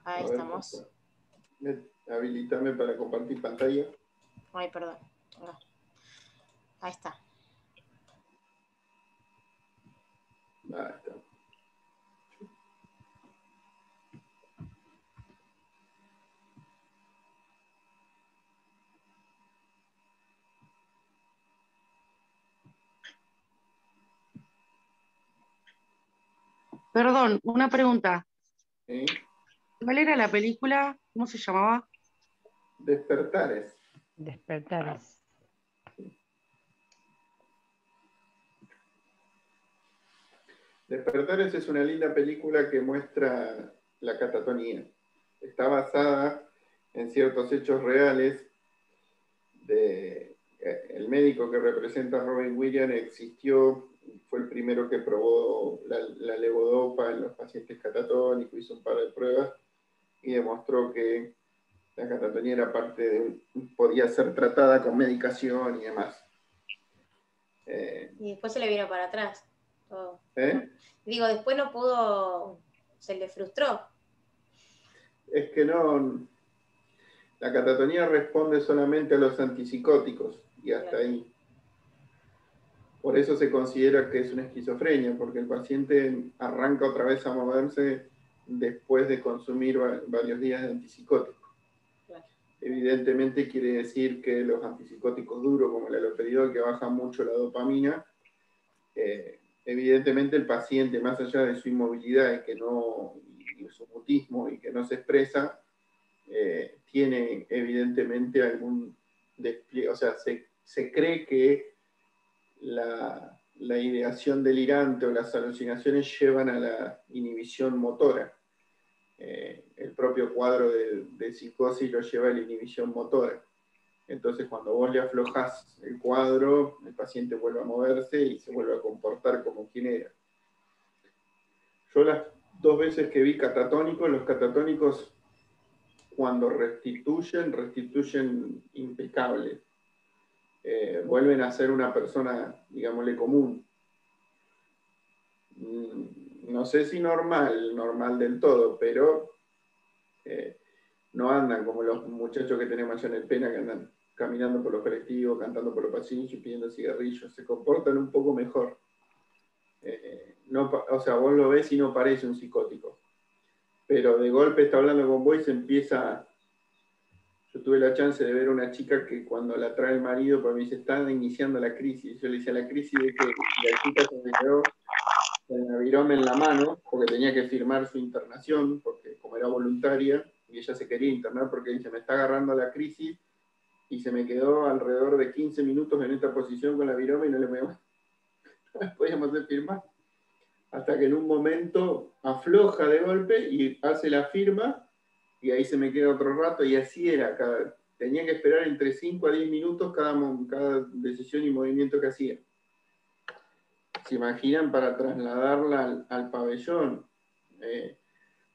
Ahí A ver, estamos. habilitame para compartir pantalla. Ay, perdón. No. Ahí está. Ahí está. Perdón, una pregunta. ¿Sí? ¿Cuál era la película? ¿Cómo se llamaba? Despertares. Despertares. Despertares es una linda película que muestra la catatonía. Está basada en ciertos hechos reales. El médico que representa a Robin Williams existió, fue el primero que probó la levodopa en los pacientes catatónicos, hizo un par de pruebas y demostró que la catatonía era podía ser tratada con medicación y demás. Y después se le vino para atrás. Todo. ¿Eh? Digo, después no pudo, se le frustró. Es que no, la catatonía responde solamente a los antipsicóticos y hasta Claro. ahí. Por eso se considera que es una esquizofrenia, porque el paciente arranca otra vez a moverse después de consumir varios días de antipsicóticos. Claro. Evidentemente quiere decir que los antipsicóticos duros, como el haloperidol, que baja mucho la dopamina, evidentemente el paciente, más allá de su inmovilidad y su mutismo y que no se expresa, tiene evidentemente algún despliegue, o sea, se cree que la ideación delirante o las alucinaciones llevan a la inhibición motora. El propio cuadro de psicosis lo lleva a la inhibición motora. Entonces, cuando vos le aflojás el cuadro, el paciente vuelve a moverse y se vuelve a comportar como quien era. Yo las 2 veces que vi catatónicos, los catatónicos cuando restituyen impecable. Vuelven a ser una persona, digámosle, común. No sé si normal del todo, pero no andan como los muchachos que tenemos allá en el Pena, que andan caminando por los colectivos, cantando por los pasillos y pidiendo cigarrillos. Se comportan un poco mejor. O sea, vos lo ves y no parece un psicótico. Pero de golpe está hablando con vos y se empieza... Yo tuve la chance de ver a una chica que cuando la trae el marido, pues me dice, están iniciando la crisis. Yo le decía, ¿la crisis de qué? Y la chica se me quedó con la virome en la mano, porque tenía que firmar su internación, porque como era voluntaria, y ella se quería internar porque dice, me está agarrando la crisis, y se me quedó alrededor de 15 minutos en esta posición con la virome y no le podíamos hacer firmar. Hasta que en un momento afloja de golpe y hace la firma, y ahí se me queda otro rato, y así era, tenía que esperar entre 5 a 10 minutos cada decisión y movimiento que hacía. ¿Se imaginan para trasladarla al pabellón?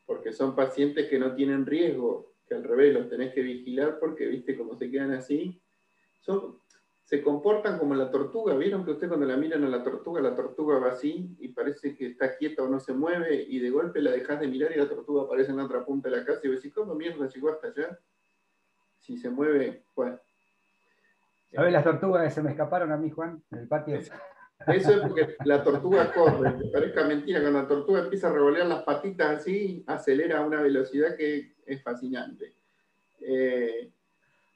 Porque son pacientes que no tienen riesgo, que al revés los tenés que vigilar porque, viste, cómo se quedan así. Se comportan como la tortuga. ¿Vieron que usted cuando la miran a la tortuga va así y parece que está quieta o no se mueve y de golpe la dejás de mirar y la tortuga aparece en la otra punta de la casa y vos decís, ¿cómo mierda llegó hasta allá? Si se mueve, bueno. ¿Sabés las tortugas que se me escaparon a mí, Juan, en el patio? Eso es porque la tortuga corre, que parezca mentira, cuando la tortuga empieza a revolear las patitas así, acelera a una velocidad que es fascinante.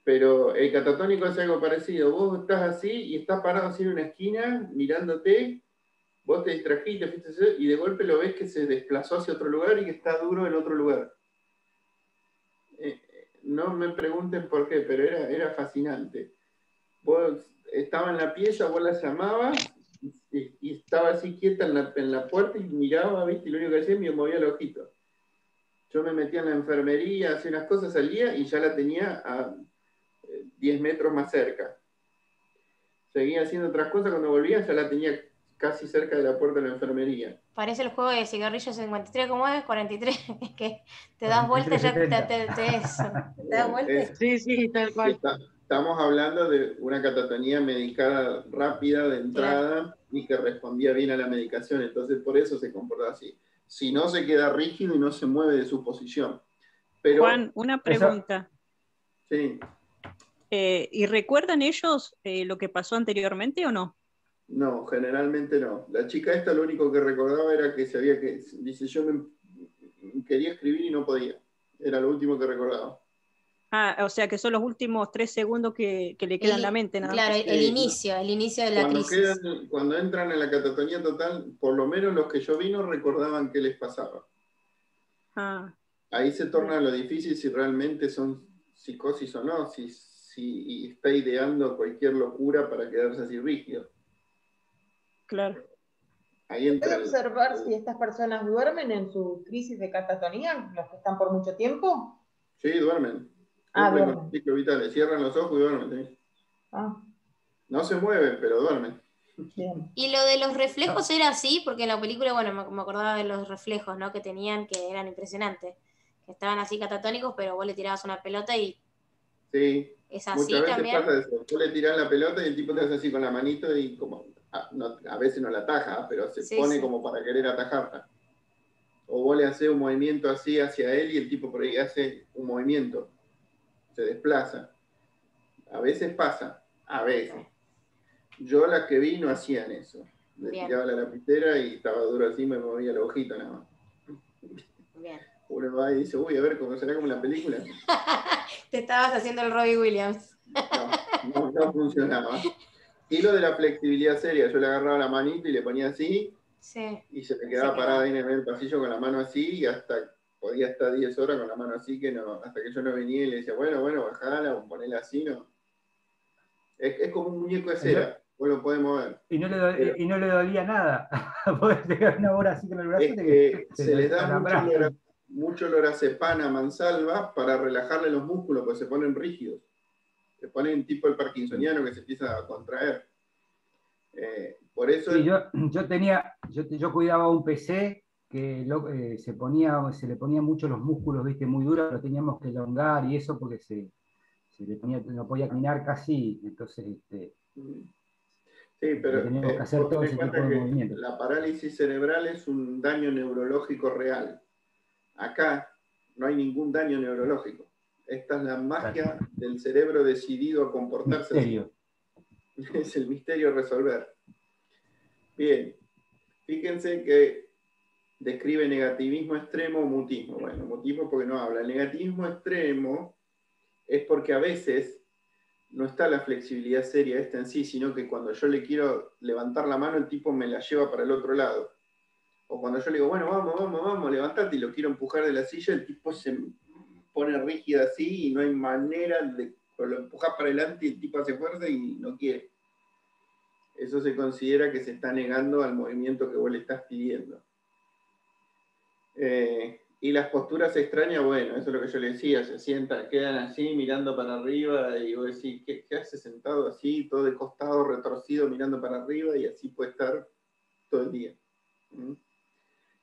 Pero el catatónico es algo parecido. Vos estás así y estás parado así en una esquina, mirándote, vos te distrajiste, fuiste, y de golpe lo ves que se desplazó hacia otro lugar y que está duro en otro lugar. No me pregunten por qué, pero era fascinante. Vos estaba en la pieza, vos la llamabas y estaba así quieta en la puerta y miraba, ¿viste? Y lo único que hacía me movía el ojito. Yo me metía en la enfermería, hacía unas cosas, salía y ya la tenía a 10 metros más cerca. Seguía haciendo otras cosas, cuando volvía ya la tenía casi cerca de la puerta de la enfermería. Parece el juego de cigarrillos 53, ¿cómo es? 43, es que te das vuelta y ya te das vuelta. Sí, tal cual. Estamos hablando de una catatonía medicada rápida de entrada, claro, y que respondía bien a la medicación, entonces por eso se comporta así. Si no, se queda rígido y no se mueve de su posición. Pero Juan, una pregunta. sí, ¿Y recuerdan ellos lo que pasó anteriormente o no? no, generalmente no. La chica esta lo único que recordaba era que sabía que, dice, quería escribir y no podía. Era lo último que recordaba. Ah, o sea que son los últimos 3 segundos que le quedan en la mente, nada Claro, más. el Sí, inicio de la crisis. cuando entran en la catatonía total, por lo menos los que yo vi no recordaban qué les pasaba. Ah, Ahí se torna lo difícil si realmente son psicosis o no, si está ideando cualquier locura para quedarse así rígido. claro. Ahí ¿Se puede entra observar si estas personas duermen en su crisis de catatonía, los que están por mucho tiempo? Sí, duermen. Ah, Cumplen con el duermen. ciclo vital, le cierran los ojos y duermen. ¿Sí? Ah, No se mueven, pero duermen. bien. Y lo de los reflejos era así, porque en la película, bueno, me acordaba de los reflejos, ¿no? Que tenían, que eran impresionantes. Que estaban así catatónicos, pero vos le tirabas una pelota y Sí, es muchas así veces también. pasa eso. Tú le tirás la pelota y el tipo te hace así con la manito y como, a veces no la ataja, pero se Sí, pone sí. como para querer atajarla. O vos le haces un movimiento así hacia él y el tipo por ahí hace un movimiento, se desplaza. A veces pasa, a veces. Yo las que vi no hacían eso. Le Bien, tiraba la lapicera y estaba duro así, me movía el ojito nada más. bien. Uno va y dice, uy, a ver cómo será como en la película. Te estabas haciendo el Robbie Williams. No funcionaba. Y lo de la flexibilidad seria, yo le agarraba la manito y le ponía así, Sí. y se me quedaba parada ahí en el pasillo con la mano así, y podía estar 10 horas con la mano así, hasta que yo no venía y le decía, bueno, bajala, o ponela así, no. Es como un muñeco de cera, vos lo podés mover. Y Pero no le dolía nada. Podés llegar una hora así con el brazo es que se se les da calambraba. mucho lorazepam a mansalva para relajarle los músculos, porque se ponen rígidos. Se ponen tipo el parkinsoniano que se empieza a contraer. Por eso Sí, yo cuidaba un PC que se le ponían mucho los músculos, viste, muy duros, lo teníamos que elongar y eso porque se le ponía, no podía caminar casi, entonces sí, le pero teníamos que hacer vos todo tenés en ese tipo cuenta de que movimientos. la parálisis cerebral es un daño neurológico real. Acá no hay ningún daño neurológico. Esta es la magia del cerebro decidido a comportarse Misterio. así. Es el misterio a resolver. Bien, fíjense que describe negativismo extremo o mutismo. Bueno, mutismo porque no habla. El negativismo extremo es porque a veces no está la flexibilidad seria esta en sí, sino que cuando yo le quiero levantar la mano, el tipo me la lleva para el otro lado. O cuando yo le digo, bueno, vamos, levantate y lo quiero empujar de la silla, el tipo se pone rígido así y no hay manera de lo empujar para adelante y el tipo hace fuerza y no quiere. Eso se considera que se está negando al movimiento que vos le estás pidiendo. Y las posturas extrañas, bueno, eso es lo que yo le decía, se sientan, quedan así mirando para arriba y vos decís, ¿qué hace sentado así, todo de costado, retorcido, mirando para arriba y así puede estar todo el día?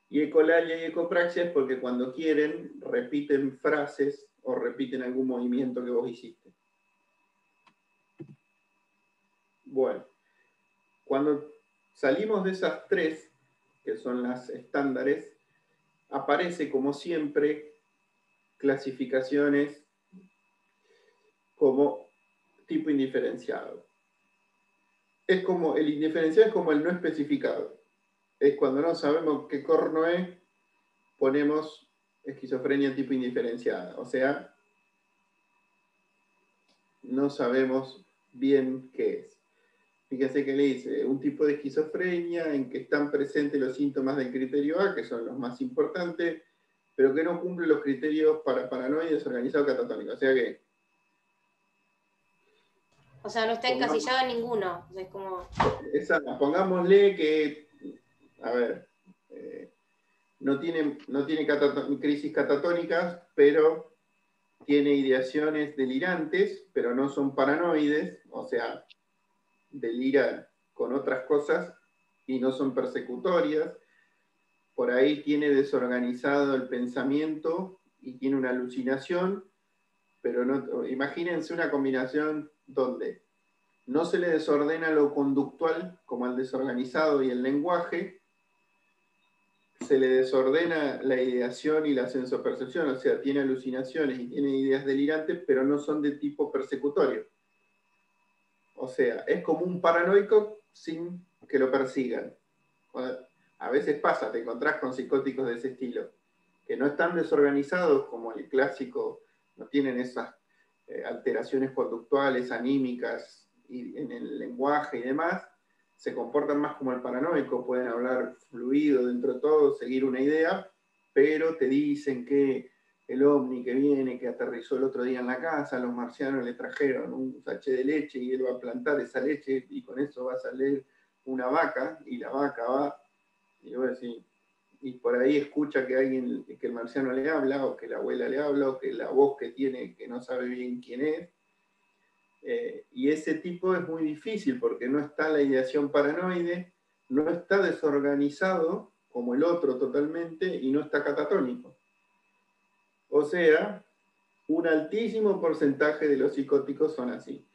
Y ecolalia y ecopraxia es porque cuando quieren repiten frases o repiten algún movimiento que vos hiciste. Bueno, cuando salimos de esas tres, que son las estándares, aparece como siempre clasificaciones como tipo indiferenciado. Es como el indiferenciado es como el no especificado. Es cuando no sabemos qué corno es, ponemos esquizofrenia tipo indiferenciada. O sea, no sabemos bien qué es. Fíjense que le dice un tipo de esquizofrenia en que están presentes los síntomas del criterio A, que son los más importantes, pero que no cumple los criterios para paranoia desorganizado catatónico. O sea que O sea, no está encasillado en ninguno. O sea, es como... pongámosle que, a ver, no tiene crisis catatónicas, pero tiene ideaciones delirantes, pero no son paranoides, o sea, delira con otras cosas y no son persecutorias. Por ahí tiene desorganizado el pensamiento y tiene una alucinación, pero no, imagínense una combinación donde no se le desordena lo conductual, como el desorganizado y el lenguaje, se le desordena la ideación y la sensopercepción, o sea, tiene alucinaciones y tiene ideas delirantes, pero no son de tipo persecutorio. O sea, es como un paranoico sin que lo persigan. A veces pasa, te encontrás con psicóticos de ese estilo, que no están desorganizados como el clásico, no tienen esas alteraciones conductuales, anímicas, y en el lenguaje y demás, se comportan más como el paranoico, pueden hablar fluido dentro de todo, seguir una idea, pero te dicen que el ovni que viene, que aterrizó el otro día en la casa, los marcianos le trajeron un sachet de leche y él va a plantar esa leche y con eso va a salir una vaca y la vaca va, y voy a decir, y por ahí escucha que alguien, que el marciano le habla, o que la abuela le habla, o que la voz que tiene, que no sabe bien quién es. Y ese tipo es muy difícil porque no está la ideación paranoide, no está desorganizado como el otro totalmente y no está catatónico. O sea, un altísimo porcentaje de los psicóticos son así.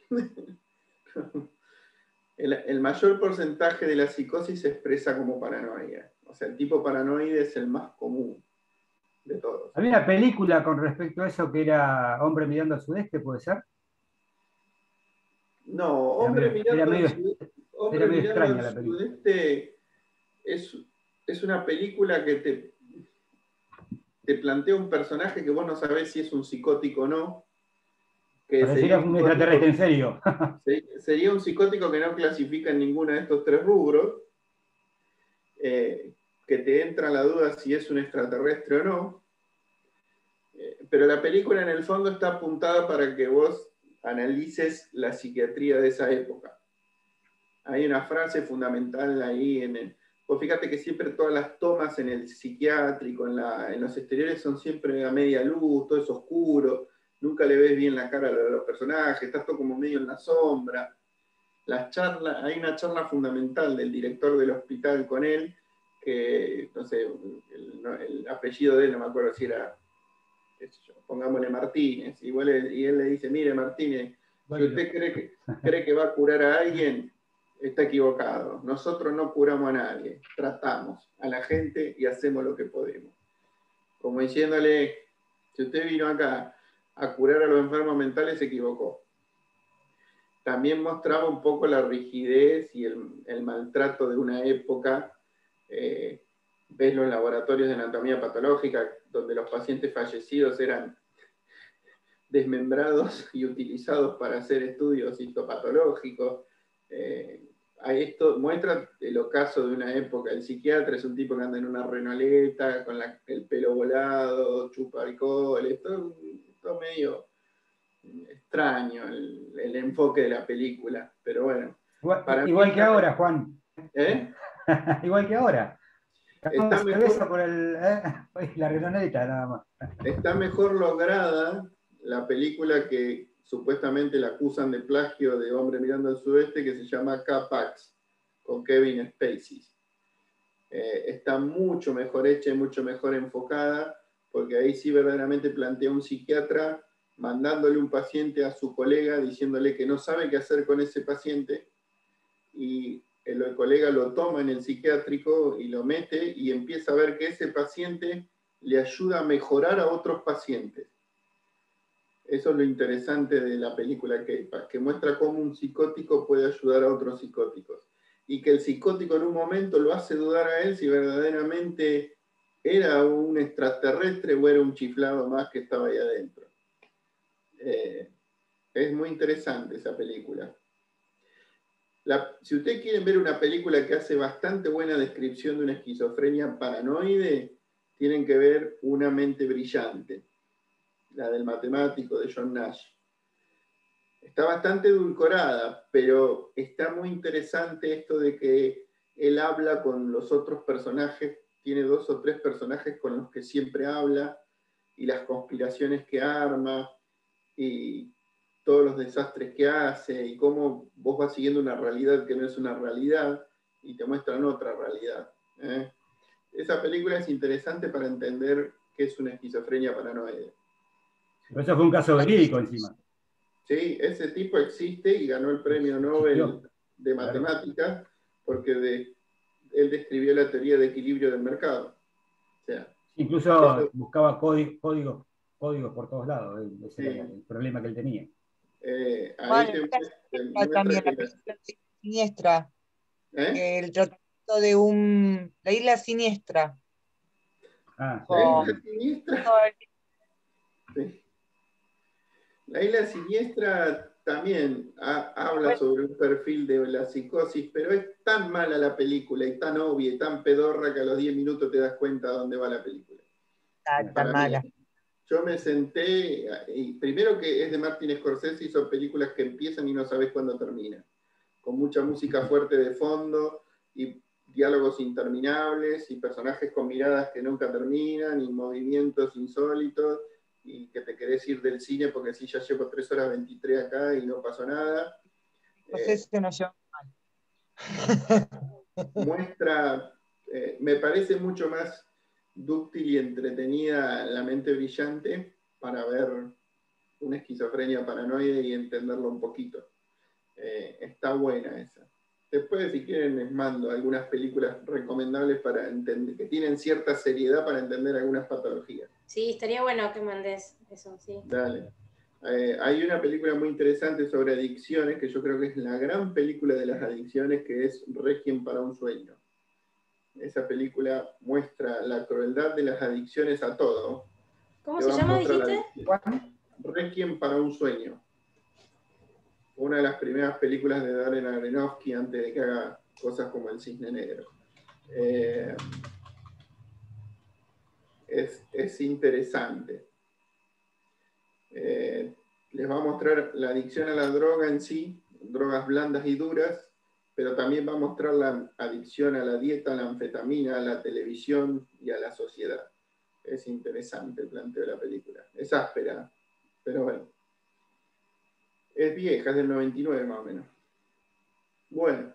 El mayor porcentaje de la psicosis se expresa como paranoia. O sea, el tipo paranoide es el más común de todos. Había una película con respecto a eso que era Hombre mirando al sudeste, ¿puede ser? No, Hombre Era mirando al medio, sudeste, era Hombre medio mirando extraña al la película. sudeste es una película que te plantea un personaje que vos no sabés si es un psicótico o no, que Pareciera un extraterrestre en serio. sería un psicótico que no clasifica en ninguno de estos tres rubros, que te entra la duda si es un extraterrestre o no, pero la película en el fondo está apuntada para que vos analices la psiquiatría de esa época. Hay una frase fundamental ahí vos fíjate que siempre todas las tomas en el psiquiátrico, en los exteriores son siempre a media luz, todo es oscuro, nunca le ves bien la cara a los personajes, estás todo como medio en la sombra. Hay una charla fundamental del director del hospital con él, que, no sé, el apellido de él, no me acuerdo si era, pongámosle Martínez, y él le dice, mire Martínez, si usted cree que va a curar a alguien, está equivocado. Nosotros no curamos a nadie, tratamos a la gente y hacemos lo que podemos. Como diciéndole, si usted vino acá a curar a los enfermos mentales, se equivocó. También mostraba un poco la rigidez y el maltrato de una época. Ves los laboratorios de anatomía patológica, donde los pacientes fallecidos eran desmembrados y utilizados para hacer estudios histopatológicos. Esto muestra el ocaso de una época. El psiquiatra es un tipo que anda en una renoleta, con el pelo volado, chupa alcohol, esto medio extraño el enfoque de la película, pero bueno. Igual que ahora, Juan. ¿Eh? Igual que ahora. Está mejor, por la renoneta nada más. está mejor lograda la película que supuestamente la acusan de plagio de Hombre mirando al sudeste, que se llama K-Pax, con Kevin Spacey. Está mucho mejor hecha y mucho mejor enfocada, porque ahí sí verdaderamente plantea un psiquiatra mandándole un paciente a su colega, diciéndole que no sabe qué hacer con ese paciente, y el colega lo toma en el psiquiátrico y lo mete y empieza a ver que ese paciente le ayuda a mejorar a otros pacientes. Eso es lo interesante de la película que muestra cómo un psicótico puede ayudar a otros psicóticos. Y que el psicótico en un momento lo hace dudar a él si verdaderamente era un extraterrestre o era un chiflado más que estaba ahí adentro. Es muy interesante esa película. Si ustedes quieren ver una película que hace bastante buena descripción de una esquizofrenia paranoide, tienen que ver Una mente brillante, la del matemático de John Nash. Está bastante edulcorada, pero está muy interesante esto de que él habla con los otros personajes, tiene 2 o 3 personajes con los que siempre habla, y las conspiraciones que arma, y todos los desastres que hace, y cómo vos vas siguiendo una realidad que no es una realidad, y te muestran otra realidad. Esa película es interesante para entender qué es una esquizofrenia paranoide. Pero eso fue un caso verídico encima. Sí, ese tipo existe y ganó el premio Nobel de Matemáticas, porque él describió la teoría de equilibrio del mercado. sea, Incluso eso, buscaba códigos por todos lados, ese era sí. el problema que él tenía. Ahí Bueno, te muestra también que la película Siniestra, ¿eh? que el tratamiento de la isla siniestra, Ah, sí, La isla con también. siniestra, todo el- sí. La isla siniestra también habla bueno, sobre un perfil de la psicosis, pero es tan mala la película y tan obvia y tan pedorra que a los 10 minutos te das cuenta de dónde va la película. está tan Para mí, mala. yo me senté, y primero que es de Martin Scorsese y son películas que empiezan y no sabes cuándo terminan, con mucha música fuerte de fondo y diálogos interminables y personajes con miradas que nunca terminan y movimientos insólitos y que te querés ir del cine porque si ya llevo 3 horas 23 acá y no pasó nada. José Eh, se nos llevó. muestra, me parece mucho más dúctil y entretenida La mente brillante para ver una esquizofrenia paranoide y entenderlo un poquito. Está buena esa. Después, si quieren, les mando algunas películas recomendables para entender, que tienen cierta seriedad para entender algunas patologías. Sí, estaría bueno que mandes eso, sí. Dale. Hay una película muy interesante sobre adicciones, que yo creo que es la gran película de las adicciones, que es Requiem para un sueño. Esa película muestra la crueldad de las adicciones a todo. ¿Cómo Te se va a llama, mostrar dijiste? Requiem para un sueño. Una de las primeras películas de Darren Aronofsky antes de que haga cosas como El Cisne Negro. Es interesante. Les va a mostrar la adicción a la droga en sí, drogas blandas y duras, pero también va a mostrar la adicción a la dieta, a la anfetamina, a la televisión y a la sociedad. Es interesante el planteo de la película. Es áspera, pero bueno. Es vieja, es del 99 más o menos. Bueno,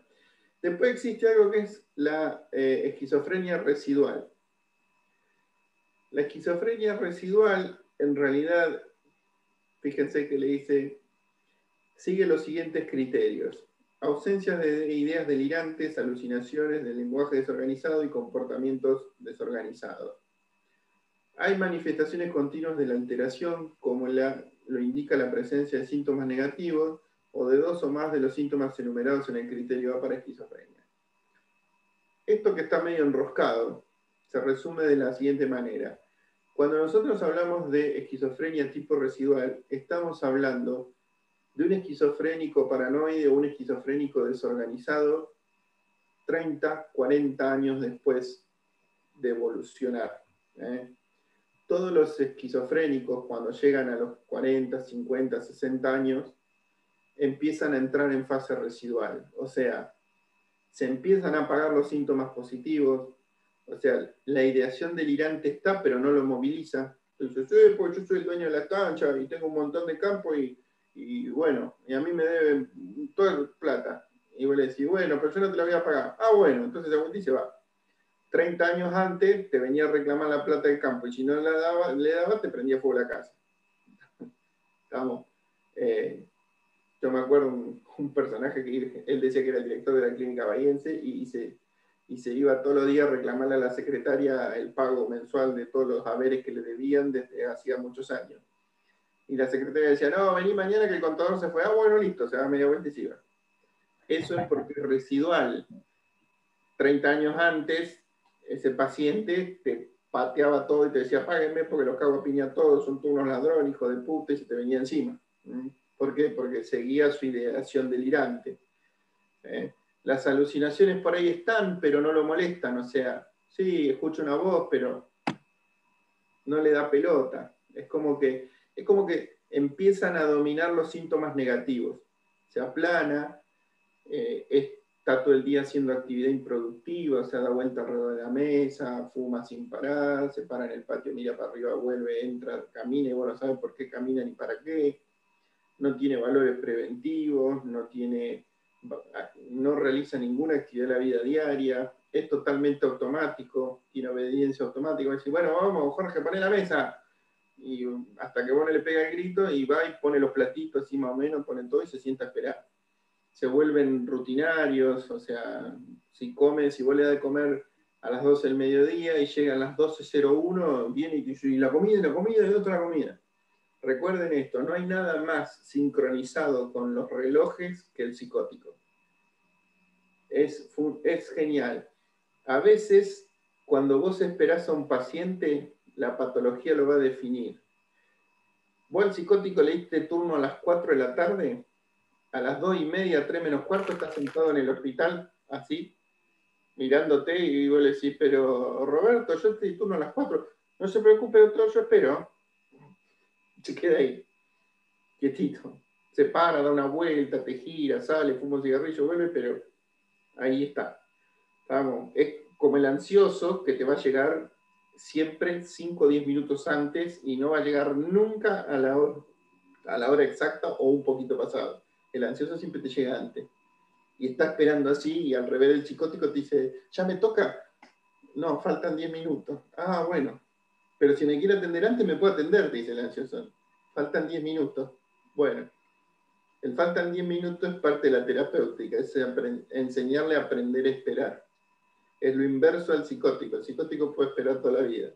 después existe algo que es la esquizofrenia residual. La esquizofrenia residual, en realidad, fíjense que le dice, sigue los siguientes criterios. Ausencias de ideas delirantes, alucinaciones, de lenguaje desorganizado y comportamientos desorganizados. Hay manifestaciones continuas de la alteración, como lo indica la presencia de síntomas negativos o de 2 o más de los síntomas enumerados en el criterio A para esquizofrenia. Esto que está medio enroscado se resume de la siguiente manera. Cuando nosotros hablamos de esquizofrenia tipo residual, estamos hablando de un esquizofrénico paranoide o un esquizofrénico desorganizado 30, 40 años después de evolucionar. Todos los esquizofrénicos, cuando llegan a los 40, 50, 60 años, empiezan a entrar en fase residual. O sea, se empiezan a apagar los síntomas positivos, o sea, la ideación delirante está, pero no lo moviliza. Entonces, pues yo soy el dueño de la cancha y tengo un montón de campo y bueno, y a mí me deben toda la plata. Y vos le decís, bueno, pero yo no te la voy a pagar. Ah, bueno, entonces Agustín se va. 30 años antes te venía a reclamar la plata del campo y si no le daba te prendía fuego la casa. Estamos. Yo me acuerdo un personaje que él decía que era el director de la clínica bahiense y se iba todos los días a reclamarle a la secretaria el pago mensual de todos los haberes que le debían desde hacía muchos años. Y la secretaria decía, no, vení mañana que el contador se fue. Ah, bueno, listo, se da media vuelta y se iba. Eso es porque es residual. 30 años antes, ese paciente te pateaba todo y te decía, páguenme porque los cago a piña todos, son todos unos ladrones, hijo de puta, y se te venía encima. ¿Por qué? Porque seguía su ideación delirante. Las alucinaciones por ahí están, pero no lo molestan. O sea, sí, escucha una voz, pero no le da pelota. Es como que empiezan a dominar los síntomas negativos. Se aplana, está todo el día haciendo actividad improductiva, se da vuelta alrededor de la mesa, fuma sin parar, se para en el patio, mira para arriba, vuelve, entra, camina y vos no sabes por qué camina ni para qué. No tiene valores preventivos, no realiza ninguna actividad de la vida diaria, es totalmente automático, tiene obediencia automática. Va a decir, bueno, vamos, Jorge, poné la mesa. Y hasta que vos no le pega el grito y va y pone los platitos así más o menos, pone todo y se sienta a esperar. Se vuelven rutinarios, o sea, si vos le das de comer a las 12 del mediodía y llegan las 12:01, viene y dice, y la comida, y otra comida. Recuerden esto, no hay nada más sincronizado con los relojes que el psicótico. Es genial. A veces, cuando vos esperás a un paciente, la patología lo va a definir. Vos al psicótico le diste turno a las 4 de la tarde, a las 2:30, 3 menos cuarto, estás sentado en el hospital, así, mirándote, y vos le decís, pero Roberto, yo te di turno a las 4, no se preocupe, doctor, yo espero. Se queda ahí, quietito. Se para, da una vuelta, te gira, sale, fuma un cigarrillo, vuelve, pero ahí está. Vamos, es como el ansioso que te va a llegar siempre 5 o 10 minutos antes y no va a llegar nunca a la hora exacta o un poquito pasado. El ansioso siempre te llega antes. Y está esperando así, y al revés el psicótico te dice, ¿ya me toca? No, faltan 10 minutos. Ah, bueno. Pero si me quiere atender antes, me puede atender, te dice el ansioso. Faltan 10 minutos. Bueno, el faltan 10 minutos es parte de la terapéutica, es enseñarle a aprender a esperar. Es lo inverso al psicótico. El psicótico puede esperar toda la vida.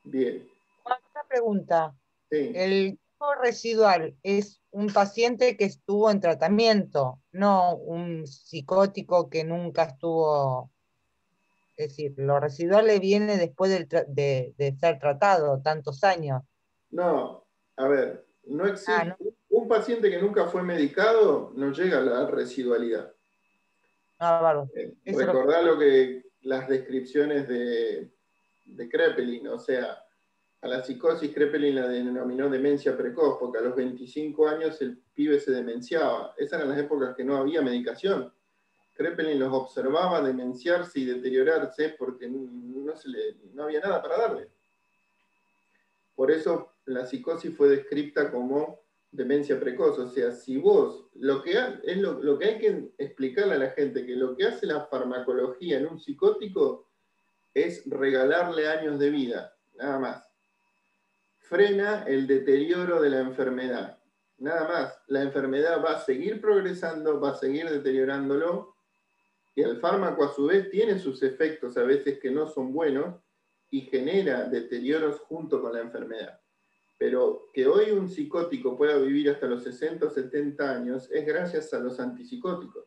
Bien. Otra pregunta. Sí. El tipo residual es un paciente que estuvo en tratamiento, no un psicótico que nunca estuvo. Es decir, lo residual le viene después de ser tratado tantos años. No, a ver, no existe. No. Un paciente que nunca fue medicado no llega a la residualidad. Bárbaro. Recordá las descripciones de Kraepelin, o sea, a la psicosis Kraepelin la denominó demencia precoz, porque a los 25 años el pibe se demenciaba. Esas eran las épocas que no había medicación. Kraepelin los observaba demenciarse y deteriorarse porque no había nada para darle. Por eso la psicosis fue descrita como demencia precoz. O sea, si vos, lo que hay que explicarle a la gente, que lo que hace la farmacología en un psicótico es regalarle años de vida, nada más. Frena el deterioro de la enfermedad, nada más. La enfermedad va a seguir progresando, va a seguir deteriorándolo, y el fármaco a su vez tiene sus efectos a veces que no son buenos y genera deterioros junto con la enfermedad. Pero que hoy un psicótico pueda vivir hasta los 60 o 70 años es gracias a los antipsicóticos.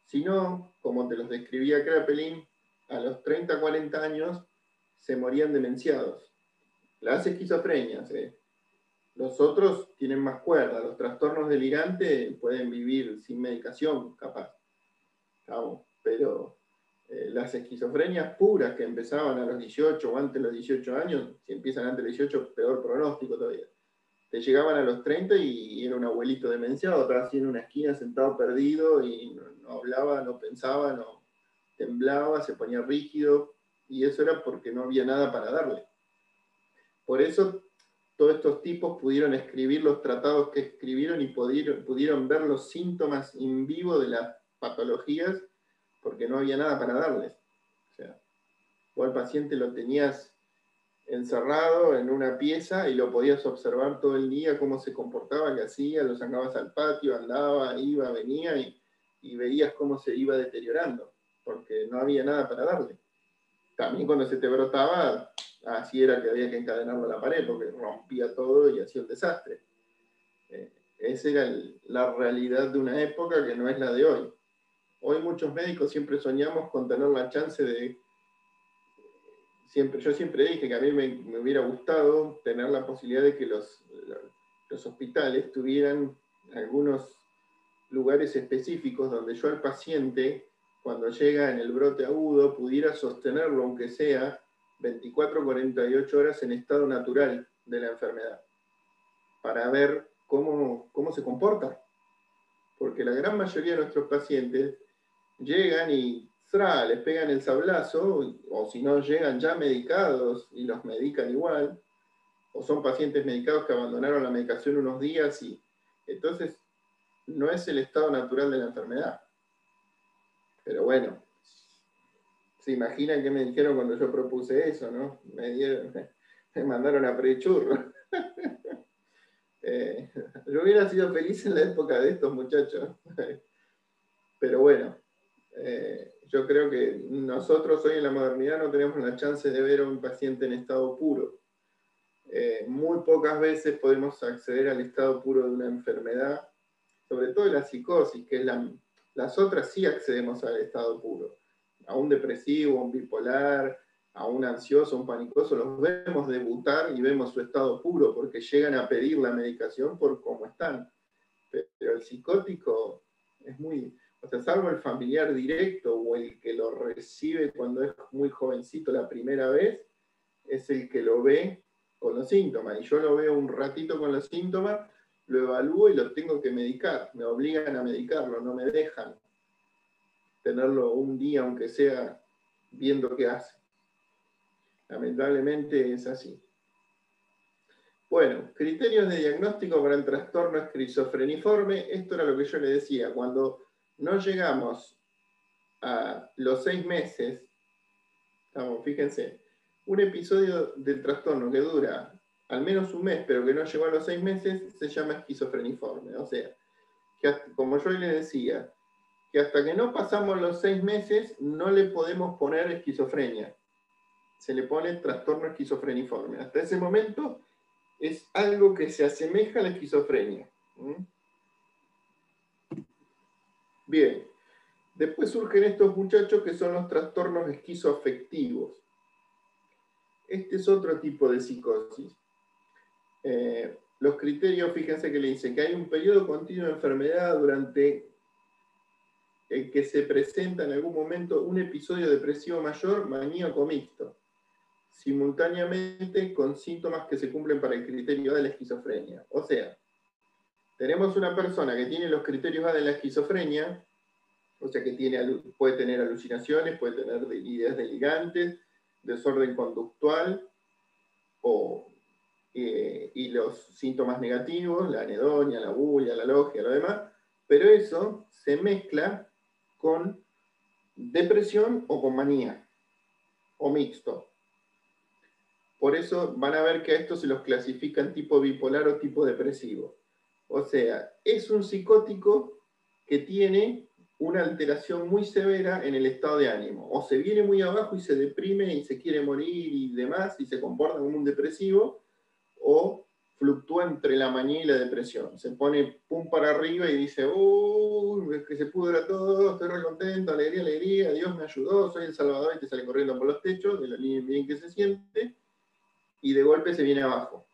Si no, como te los describía Kraepelin, a los 30, 40 años se morían demenciados. Las esquizofrenias, los otros tienen más cuerda, los trastornos delirantes pueden vivir sin medicación, capaz. Pero las esquizofrenias puras que empezaban a los 18 o antes de los 18 años, si empiezan antes de los 18, peor pronóstico todavía. Te llegaban a los 30 y era un abuelito demenciado, estaba así en una esquina sentado perdido y no hablaba, no pensaba, no temblaba, se ponía rígido, y eso era porque no había nada para darle. Por eso todos estos tipos pudieron escribir los tratados que escribieron y pudieron ver los síntomas en vivo de las patologías, porque no había nada para darles. O sea, vos al paciente lo tenías encerrado en una pieza y lo podías observar todo el día, cómo se comportaba, qué hacía, lo sacabas al patio, andaba, iba, venía, y veías cómo se iba deteriorando, porque no había nada para darle. También cuando se te brotaba, así era que había que encadenarlo a la pared, porque rompía todo y hacía un desastre. Esa era la realidad de una época que no es la de hoy. Hoy muchos médicos siempre soñamos con tener la chance de... Yo siempre dije que a mí me hubiera gustado tener la posibilidad de que los hospitales tuvieran algunos lugares específicos donde yo al paciente, cuando llega en el brote agudo, pudiera sostenerlo, aunque sea 24 o 48 horas en estado natural de la enfermedad, para ver cómo se comporta. Porque la gran mayoría de nuestros pacientes llegan y les pegan el sablazo, o si no llegan ya medicados y los medican igual, o son pacientes medicados que abandonaron la medicación unos días, y entonces no es el estado natural de la enfermedad. Pero bueno, se imaginan qué me dijeron cuando yo propuse eso, ¿no? Me mandaron a freír churros. Yo hubiera sido feliz en la época de estos muchachos. Pero bueno, yo creo que nosotros hoy en la modernidad no tenemos la chance de ver a un paciente en estado puro. Muy pocas veces podemos acceder al estado puro de una enfermedad, sobre todo de la psicosis, que es las otras sí accedemos al estado puro. A un depresivo, a un bipolar, a un ansioso, a un panicoso, los vemos debutar y vemos su estado puro, porque llegan a pedir la medicación por cómo están. Pero el psicótico es muy... O sea, salvo el familiar directo o el que lo recibe cuando es muy jovencito la primera vez, es el que lo ve con los síntomas. Y yo lo veo un ratito con los síntomas, lo evalúo y lo tengo que medicar. Me obligan a medicarlo, no me dejan tenerlo un día, aunque sea viendo qué hace. Lamentablemente es así. Bueno, criterios de diagnóstico para el trastorno esquizofreniforme. Esto era lo que yo le decía. Cuando no llegamos a los 6 meses, fíjense, un episodio del trastorno que dura al menos un mes, pero que no llegó a los 6 meses, se llama esquizofreniforme. O sea, que como yo le decía, que hasta que no pasamos los 6 meses, no le podemos poner esquizofrenia. Se le pone trastorno esquizofreniforme. Hasta ese momento es algo que se asemeja a la esquizofrenia. Bien. Después surgen estos muchachos que son los trastornos esquizoafectivos. Este es otro tipo de psicosis. Los criterios, fíjense que le dicen que hay un periodo continuo de enfermedad durante el que se presenta en algún momento un episodio depresivo mayor, maníaco mixto, simultáneamente con síntomas que se cumplen para el criterio A de la esquizofrenia. O sea, tenemos una persona que tiene los criterios A de la esquizofrenia, o sea que puede tener alucinaciones, puede tener ideas delirantes, desorden conductual, y los síntomas negativos, la anedonia, la bulia, la logia, lo demás, pero eso se mezcla con depresión o con manía, o mixto. Por eso van a ver que a estos se los clasifican tipo bipolar o tipo depresivo. O sea, es un psicótico que tiene una alteración muy severa en el estado de ánimo. O se viene muy abajo y se deprime y se quiere morir y demás, y se comporta como un depresivo, o fluctúa entre la manía y la depresión. Se pone pum para arriba y dice, es que se pudra todo, estoy re contento, alegría, alegría, Dios me ayudó, soy el Salvador, y te sale corriendo por los techos, de lo bien que se siente, y de golpe se viene abajo.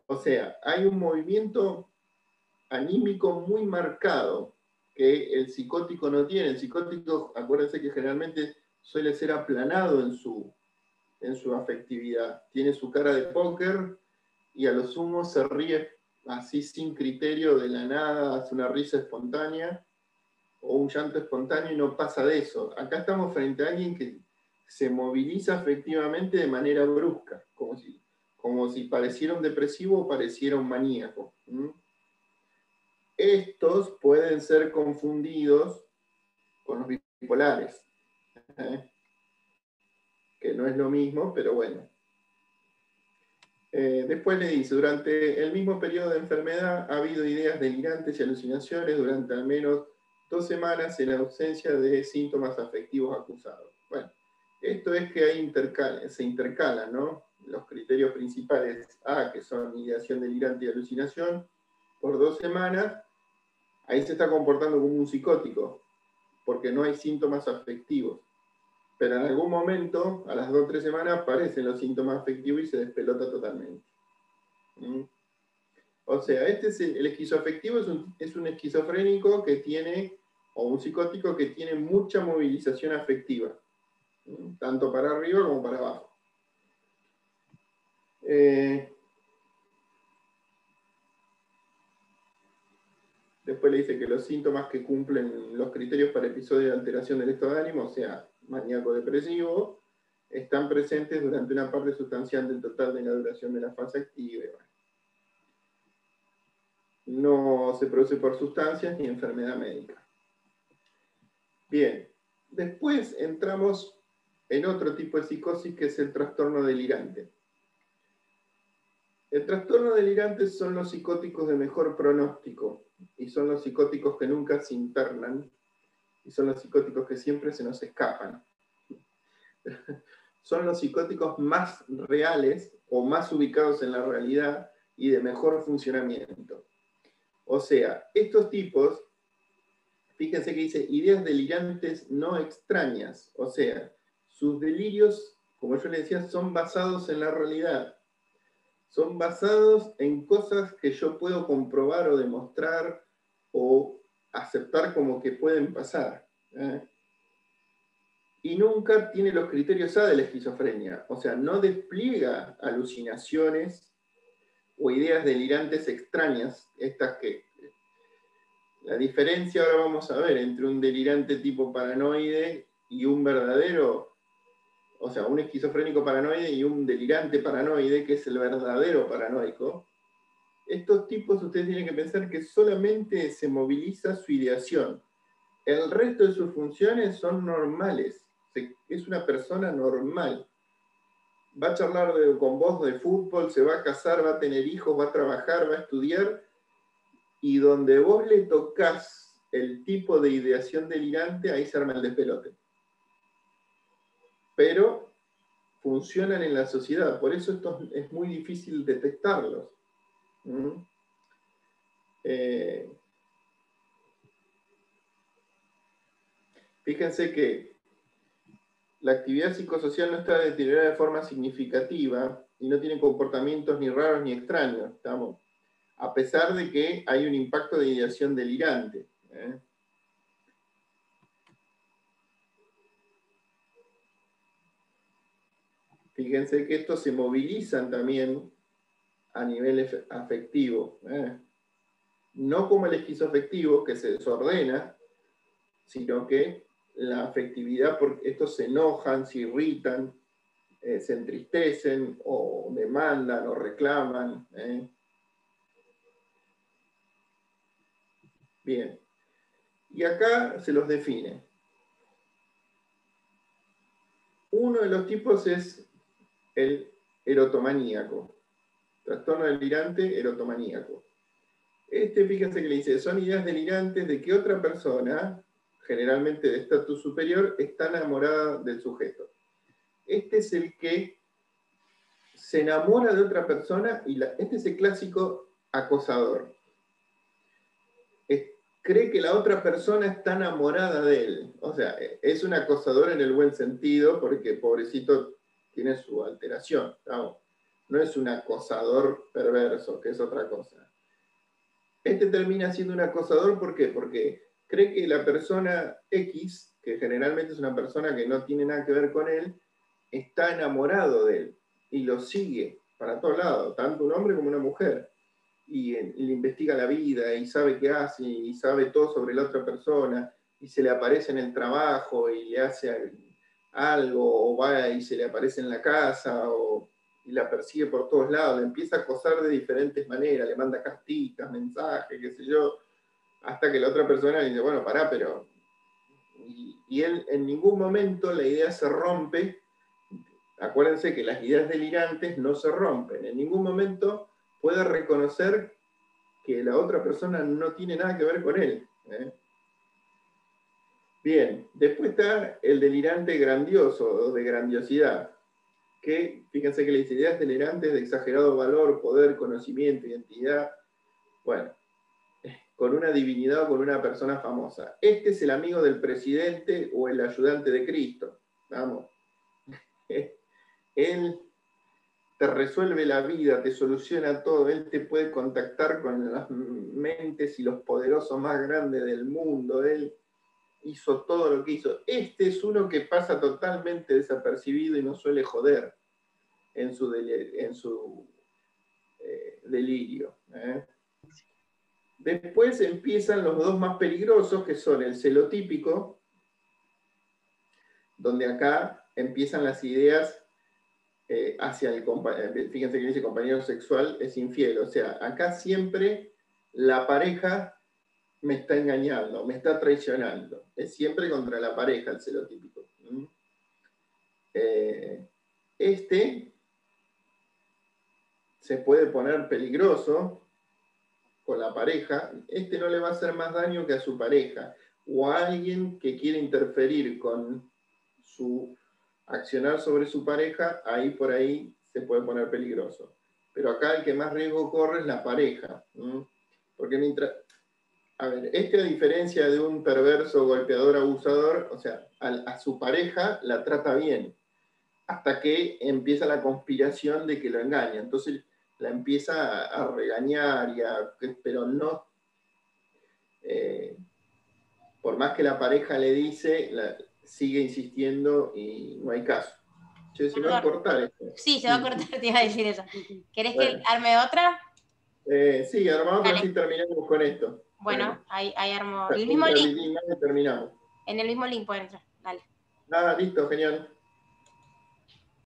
O sea, hay un movimiento anímico muy marcado que el psicótico no tiene. El psicótico, acuérdense que generalmente suele ser aplanado en su afectividad. Tiene su cara de póker y a lo sumo se ríe así sin criterio de la nada, hace una risa espontánea o un llanto espontáneo y no pasa de eso. Acá estamos frente a alguien que se moviliza afectivamente de manera brusca, como si pareciera un depresivo o pareciera un maníaco. Estos pueden ser confundidos con los bipolares, que no es lo mismo, pero bueno. Después le dice, durante el mismo periodo de enfermedad ha habido ideas delirantes y alucinaciones durante al menos 2 semanas en ausencia de síntomas afectivos acusados. Bueno, esto es que se intercalan, ¿no? Los criterios principales A, que son ideación delirante y alucinación, por 2 semanas, ahí se está comportando como un psicótico, porque no hay síntomas afectivos. Pero en algún momento, a las 2 o 3 semanas, aparecen los síntomas afectivos y se despelota totalmente. O sea, el esquizoafectivo es un esquizofrénico que tiene, o un psicótico que tiene mucha movilización afectiva, tanto para arriba como para abajo. Después le dice que los síntomas que cumplen los criterios para episodios de alteración del estado de ánimo, o sea, maníaco depresivo, están presentes durante una parte sustancial del total de la duración de la fase activa. No se produce por sustancias ni enfermedad médica. Bien, después entramos en otro tipo de psicosis que es el trastorno delirante. El trastorno delirante son los psicóticos de mejor pronóstico y son los psicóticos que nunca se internan y son los psicóticos que siempre se nos escapan. Son los psicóticos más reales o más ubicados en la realidad y de mejor funcionamiento. O sea, estos tipos, fíjense que dice ideas delirantes no extrañas, o sea, sus delirios, como yo les decía, son basados en la realidad. Son basados en cosas que yo puedo comprobar o demostrar o aceptar como que pueden pasar. Y nunca tiene los criterios A de la esquizofrenia. O sea, no despliega alucinaciones o ideas delirantes extrañas. Estas que... La diferencia ahora vamos a ver entre un delirante tipo paranoide y un verdadero... O sea, un esquizofrénico paranoide y un delirante paranoide, que es el verdadero paranoico. Estos tipos ustedes tienen que pensar que solamente se moviliza su ideación. El resto de sus funciones son normales. Es una persona normal. Va a charlar con vos de fútbol, se va a casar, va a tener hijos, va a trabajar, va a estudiar, y donde vos le tocas el tipo de ideación delirante, ahí se arma el despelote. Pero funcionan en la sociedad, por eso esto es muy difícil detectarlos. Fíjense que la actividad psicosocial no está deteriorada de forma significativa y no tiene comportamientos ni raros ni extraños, ¿estamos? A pesar de que hay un impacto de ideación delirante. Fíjense que estos se movilizan también a nivel afectivo. No como el esquizoafectivo, que se desordena, sino que la afectividad, porque estos se enojan, se irritan, se entristecen, o demandan, o reclaman. Bien. Y acá se los define. Uno de los tipos es el erotomaníaco. Trastorno delirante erotomaníaco. Fíjense que le dice, son ideas delirantes de que otra persona, generalmente de estatus superior, está enamorada del sujeto. Este es el que se enamora de otra persona y este es el clásico acosador. Cree que la otra persona está enamorada de él. O sea, es un acosador en el buen sentido porque pobrecito tiene su alteración. No es un acosador perverso, que es otra cosa. Termina siendo un acosador, ¿por qué? Porque cree que la persona X, que generalmente es una persona que no tiene nada que ver con él, está enamorado de él y lo sigue para todos lados, tanto un hombre como una mujer. Y le investiga la vida y sabe qué hace y sabe todo sobre la otra persona y se le aparece en el trabajo y le hace algo, o va y se le aparece en la casa y la persigue por todos lados, le empieza a acosar de diferentes maneras, le manda cartitas, mensajes, qué sé yo, hasta que la otra persona le dice, bueno, pará, pero... Y él en ningún momento la idea se rompe. Acuérdense que las ideas delirantes no se rompen, en ningún momento puede reconocer que la otra persona no tiene nada que ver con él. Bien, después está el delirante grandioso, o de grandiosidad, que, fíjense que las ideas delirantes de exagerado valor, poder, conocimiento, identidad, bueno, con una divinidad o con una persona famosa. Este es el amigo del presidente o el ayudante de Cristo. Vamos. Él te resuelve la vida, te soluciona todo, él te puede contactar con las mentes y los poderosos más grandes del mundo, él hizo todo lo que hizo. Este es uno que pasa totalmente desapercibido y no suele joder en su delirio. Después empiezan los dos más peligrosos, que son el celotípico, donde acá empiezan las ideas hacia el compañero. Fíjense que dice compañero sexual es infiel, o sea, acá siempre la pareja me está engañando, me está traicionando. Es siempre contra la pareja el celotípico. Se puede poner peligroso con la pareja. No le va a hacer más daño que a su pareja. o alguien que quiere interferir con su accionar sobre su pareja, ahí por ahí se puede poner peligroso. Pero acá el que más riesgo corre es la pareja. Porque mientras... A ver, a diferencia de un perverso, golpeador, abusador, o sea, a su pareja la trata bien, hasta que empieza la conspiración de que lo engaña. Entonces la empieza a regañar, pero no... por más que la pareja le dice, sigue insistiendo y no hay caso. Che, se va a cortar esto. Sí, se va a cortar, te iba a decir eso. ¿Querés que Bueno. arme otra? Sí, armamos, Dale. así terminamos con esto. Bueno, ahí armo. El Un mismo link. ratito más y terminamos. En el mismo link pueden entrar. Dale. Listo, genial.